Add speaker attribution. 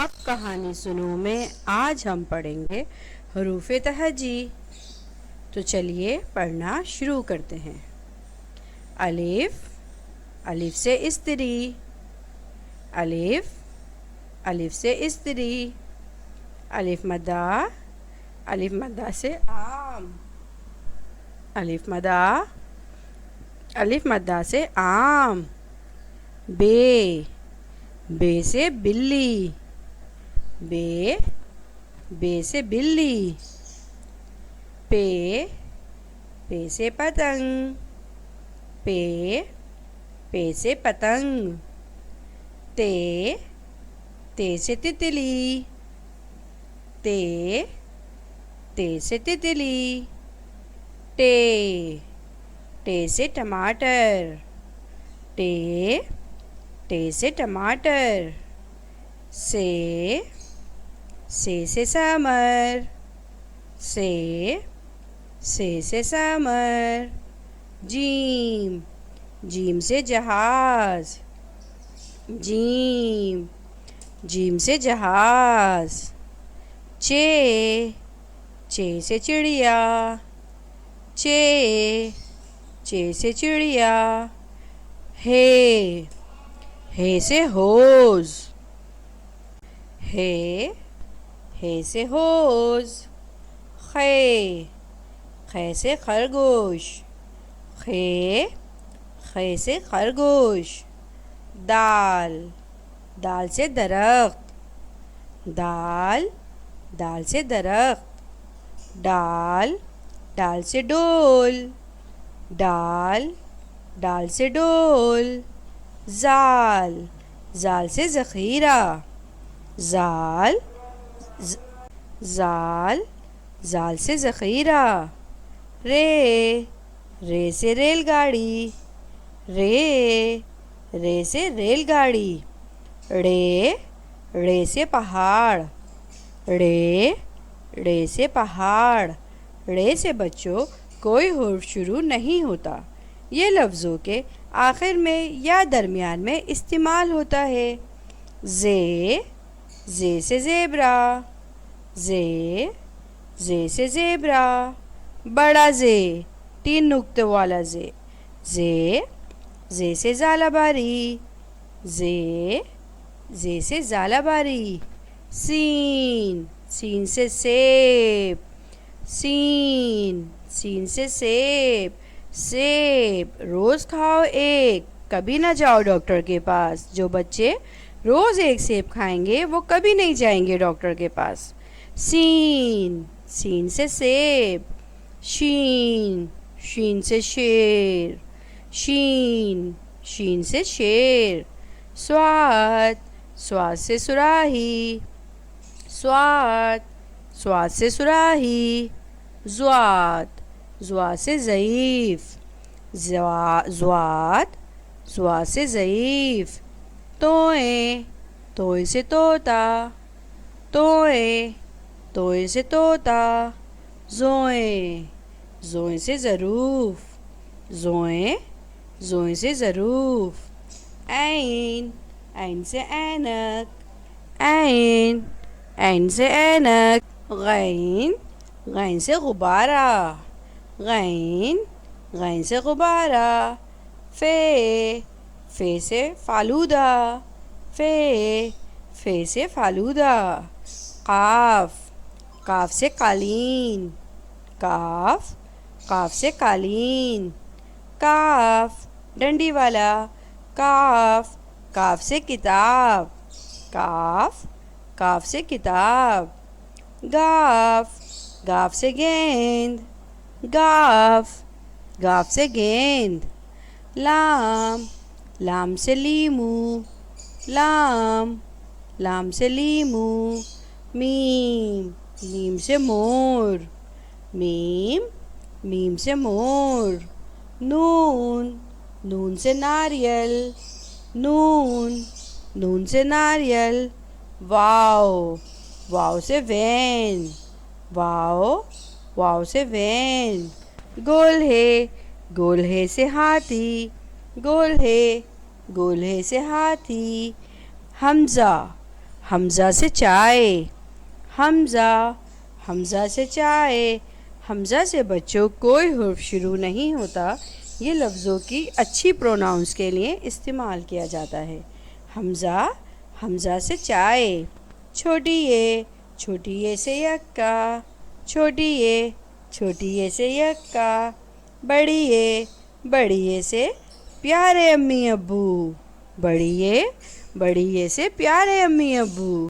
Speaker 1: اب کہانی سنو میں آج ہم پڑھیں گے حروف تہجی۔ تو چلیے پڑھنا شروع کرتے ہیں۔ الف، الف سے استری، الف، الف سے استری، الف مدہ، الف مدہ سے آم، الف مدہ، الف مدہ سے آم، بے، بے سے بلی، بے، بے سے بلی، پے، پے سے پتنگ، پے، پے سے پتنگ، تے، تے سے تتلی، تے، تے سے تتلی، ٹے، ٹے سے ٹماٹر، ٹے، ٹے سے ٹماٹر، سے سمر، سے سمر، جیم، جیم سے جہاز، جیم، جیم سے جہاز، چے، چے سے چڑیا، چے، چے سے چڑیا، ہے، ہے سے ہوز، ہے سے ہوز، خے، خے سے خرگوش، خے، خے سے خرگوش، دال، دال سے درخت، دال، دال سے درخت، ڈال، ڈال سے ڈول، ڈال، ڈال سے ڈول، زال، زال سے ذخیرہ، زال، زال، زال سے ذخیرہ، رے، رے سے ریل گاڑی، رے، رے سے ریل گاڑی، ڑے، ڑے سے پہاڑ، ڑے، ڑے سے پہاڑ، ڑے سے بچوں کوئی حرف شروع نہیں ہوتا، یہ لفظوں کے آخر میں یا درمیان میں استعمال ہوتا ہے۔ زے، زے سے زیبرا، زے، زے سے زیبرا، بڑا زے، 3 نقطوں والا زے، زے، زے سے زالہ باری، زے، زے سے زالہ باری، سین، سین سے سیب، سین، سین سے سیب، سیب، روز کھاؤ ایک، کبھی نہ جاؤ ڈاکٹر کے پاس، جو بچے روز ایک سیب کھائیں گے وہ کبھی نہیں جائیں گے ڈاکٹر کے پاس۔ سین، سین سے سیب، شین، شین سے شیر، شین، شین سے شیر، صاد، صاد سے صراحی، صاد، صاد سے صراحی، ضاد، ضاد سے ضعیف، ضاد، ضاد سے ضعیف، توئیں، توئیں سے طوطا، توئیں، توئیں سے طوطا، زوئیں، زوئیں سے ظروف، زوئیں، زوئیں سے ظروف، عین، عین سے اینک، عین، عین سے اینک، غین، غین سے غبارہ، غین، غین سے غبارہ، فے، فے سے فالودہ، فے، فے سے فالودہ، قاف، قاف سے قالین، قاف، قاف سے قالین، کاف، ڈنڈی والا، کاف، کاف سے کتاب، کاف، کاف سے کتاب، گاف، گاف سے گیند، گاف، گاف سے گیند، لام، لام سے لیمو، لام، لام سے لیمو، میم، میم سے مور، میم، میم سے مور، نون، نون سے ناریل، نون، نون سے ناریل، واو، واو سے وین، واو، واو سے وین، گولہے، گولہے سے ہاتھی، گولہے، گولہے سے ہاتھی، حمزہ، حمزہ سے چائے، حمزہ، حمزہ سے چائے، حمزہ سے بچوں کوئی حرف شروع نہیں ہوتا، یہ لفظوں کی اچھی پروناؤنس کے لیے استعمال کیا جاتا ہے۔ حمزہ، حمزہ سے چائے، چھوٹی اے، چھوٹی اے سے یکا، چھوٹی اے، چھوٹی اے سے یکا، بڑی اے، بڑی اے سے پیارے امی ابو، بڑی اے، بڑی اے سے پیارے امی ابو۔